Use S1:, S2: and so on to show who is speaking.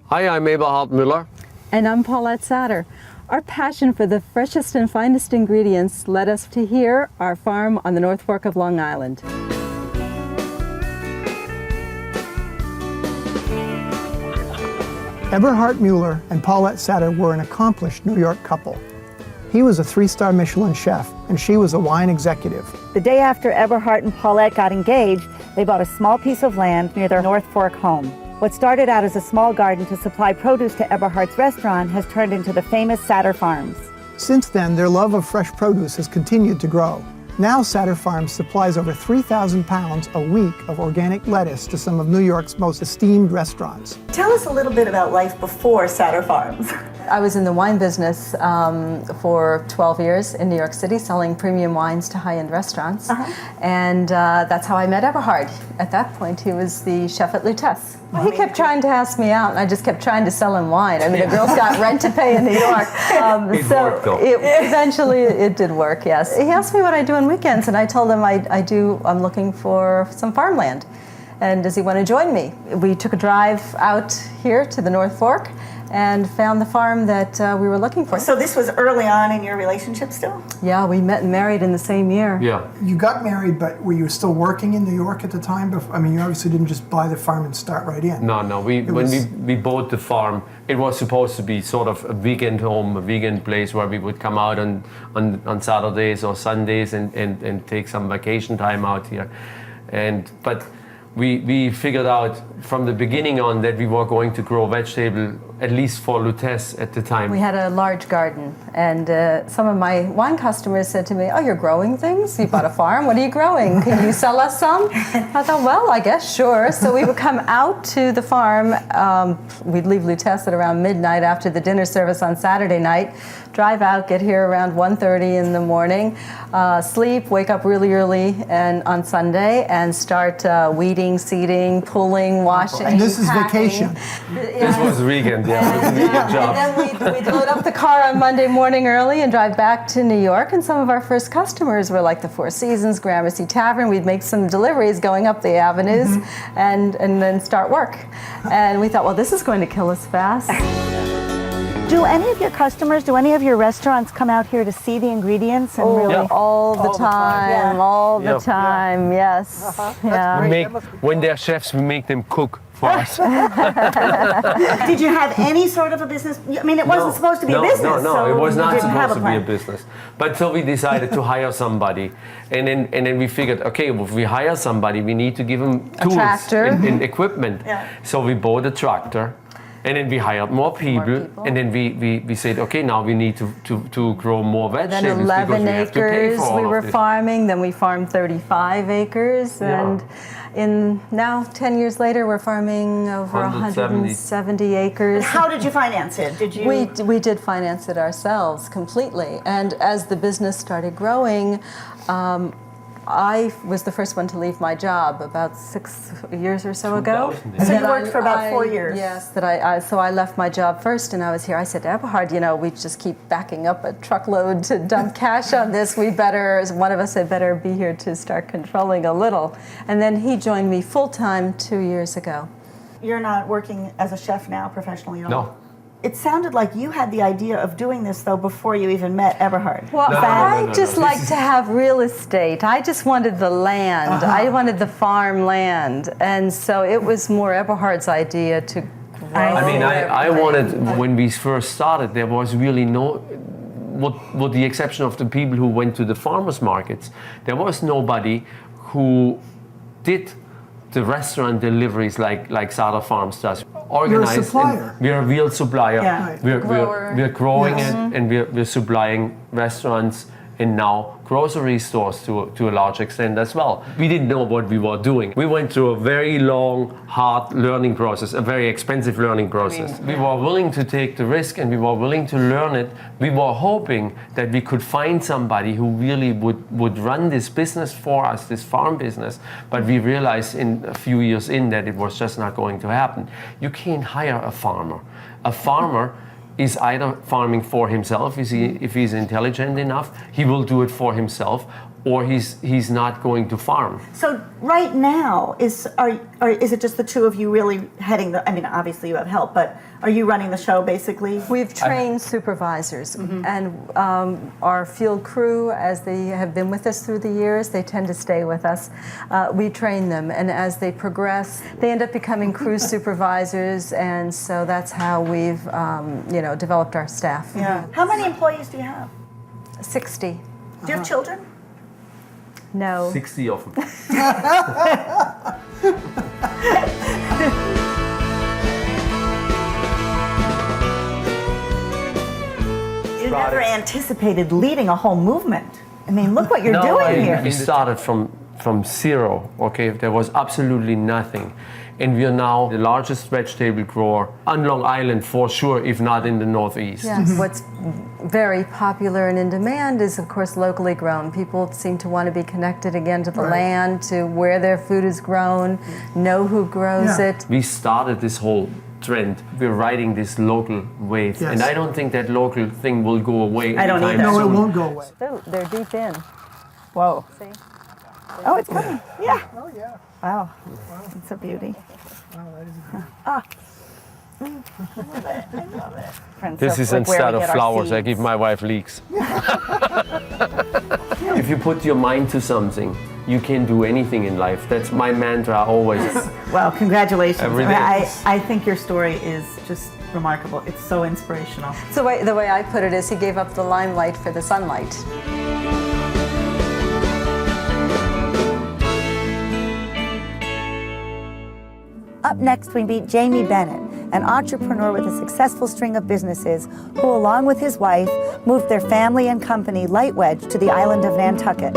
S1: Hi, I'm Eberhard Müller.
S2: And I'm Paulette Satur. Our passion for the freshest and finest ingredients led us to here, our farm on the North Fork of Long Island.
S3: Eberhard Müller and Paulette Satur were an accomplished New York couple. He was a 3-star Michelin chef, and she was a wine executive.
S4: The day after Eberhard and Paulette got engaged, they bought a small piece of land near their North Fork home. What started out as a small garden to supply produce to Eberhard's restaurant has turned into the famous Satur Farms.
S3: Since then, their love of fresh produce has continued to grow. Now Satur Farms supplies over 3,000 pounds a week of organic lettuce to some of New York's most esteemed restaurants.
S5: Tell us a little bit about life before Satur Farms.
S2: I was in the wine business for 12 years in New York City, selling premium wines to high-end restaurants. And that's how I met Eberhard. At that point, he was the chef at Lutece. He kept trying to ask me out, and I just kept trying to sell him wine. I mean, the girls got rent to pay in New York. Eventually, it did work, yes. He asked me what I do on weekends, and I told him I'm looking for some farmland. And does he want to join me? We took a drive out here to the North Fork and found the farm that we were looking for.
S5: So this was early on in your relationship still?
S2: Yeah, we met and married in the same year.
S1: Yeah.
S3: You got married, but were you still working in New York at the time? I mean, you obviously didn't just buy the farm and start right in.
S1: No. When we bought the farm, it was supposed to be sort of a weekend home, a weekend place where we would come out on Saturdays or Sundays and take some vacation time out here. But we figured out from the beginning on that we were going to grow vegetable, at least for Lutece at the time.
S2: We had a large garden, and some of my wine customers said to me, "Oh, you're growing things? You bought a farm? What are you growing? Can you sell us some?" I thought, well, I guess sure. So we would come out to the farm. We'd leave Lutece at around midnight after the dinner service on Saturday night, drive out, get here around 1:30 in the morning, sleep, wake up really early and on Sunday, and start weeding, seeding, pulling, washing,
S3: And this is
S2: packing.
S3: vacation.
S1: This was weekend, yeah. It was a weekend job.
S2: And then we'd load up the car on Monday morning early and drive back to New York. And some of our first customers were like the Four Seasons, Gramercy Tavern. We'd make some deliveries going up the avenues and then start work. And we thought, well, this is going to kill us fast.
S4: Do any of your customers, do any of your restaurants come out here to see the ingredients and really?
S1: Yeah.
S2: All the time, all the time, yes. Yeah.
S1: When they're chefs, we make them cook for us.
S5: Did you have any sort of a business? I mean, it wasn't supposed to be a business.
S1: No,
S5: so
S1: it was not
S5: you didn't have
S1: supposed to be a
S5: plan.
S1: business. But so we decided to hire somebody, and then we figured, okay, well, if we hire somebody, we need to give them tools
S2: tractor.
S1: and equipment.
S5: Yeah.
S1: So we bought a tractor. And then we hired more people, and then we said, okay, now we need to grow more vegetables.
S2: Then 11
S1: because we have to pay
S2: acres
S1: for all
S2: we
S1: of
S2: were
S1: this.
S2: farming, then we farmed 35 acres, and now 10 years later we're farming over 170 acres.
S5: How did you finance it? Did you?
S2: We did finance it ourselves completely, and as the business started growing, I was the first one to leave my job about 6 years or so ago.
S1: 2000.
S5: So you worked for about 4 years.
S2: Yes, so I left my job first, and I was here. I said to Eberhard, we just keep backing up a truckload to dump cash on this. One of us had better be here to start controlling a little. And then he joined me full-time 2 years ago.
S5: You're not working as a chef now professionally at all?
S1: No.
S5: It sounded like you had the idea of doing this, though, before you even met Eberhard.
S2: Well,
S1: No.
S2: I just like to have real estate. I just wanted the land. I wanted the farm land. And so it was more Eberhard's idea to grow.
S1: I mean, I wanted, when we first started, there was really no, with the exception of the people who went to the farmers markets, there was nobody who did the restaurant deliveries like Satur Farms does. Organized.
S3: You're a supplier.
S1: We're a real supplier.
S5: Yeah.
S3: Right.
S1: We're growing
S3: Yes.
S1: it, and we're supplying restaurants and now grocery stores to a large extent as well. We didn't know what we were doing. We went through a very long, hard learning process, a very expensive learning process. We were willing to take the risk and we were willing to learn it. We were hoping that we could find somebody who really would run this business for us, this farm business, but we realized in a few years in that it was just not going to happen. You can't hire a farmer. A farmer is either farming for himself, if he's intelligent enough, he will do it for himself, or he's not going to farm.
S5: So right now, is it just the two of you really heading the? I mean, obviously you have help, but are you running the show basically?
S2: We've trained supervisors, and our field crew, as they have been with us through the years, they tend to stay with us. We train them, and as they progress, they end up becoming crew supervisors, and so that's how we've, developed our staff.
S5: Yeah. How many employees do you have?
S2: 60.
S5: Do you have children?
S2: No.
S1: 60 of them.
S5: You never anticipated leading a whole movement. I mean, look what you're doing here.
S1: We started from zero, okay? There was absolutely nothing. And we are now the largest vegetable grower on Long Island for sure, if not in the Northeast.
S2: Yes. What's very popular and in demand is, of course, locally grown. People seem to want to be connected again to the land, to where their food is grown, know who grows it.
S1: We started this whole trend. We're riding this local wave.
S3: Yes.
S1: And I don't think that local thing will go away
S5: I don't
S1: anytime
S5: either.
S3: No, it
S1: soon.
S3: won't go away.
S2: They're deep in.
S5: Whoa.
S2: See?
S5: Oh, it's coming. Yeah.
S3: Oh, yeah.
S5: Wow. It's a beauty.
S3: Wow, that is
S5: Friends,
S1: This
S5: so,
S1: is
S5: like, where
S1: instead
S5: we
S1: of
S5: get our
S1: flowers, I
S5: seeds.
S1: give my wife leeks. If you put your mind to something, you can do anything in life. That's my mantra always.
S5: Well, congratulations.
S1: Every
S5: I mean,
S1: day.
S5: I think your story is just remarkable. It's so inspirational.
S2: So the way I put it is he gave up the limelight for the sunlight.
S4: Up next, we meet Jamie Bennett, an entrepreneur with a successful string of businesses who, along with his wife, moved their family and company, Light Wedge, to the island of Nantucket.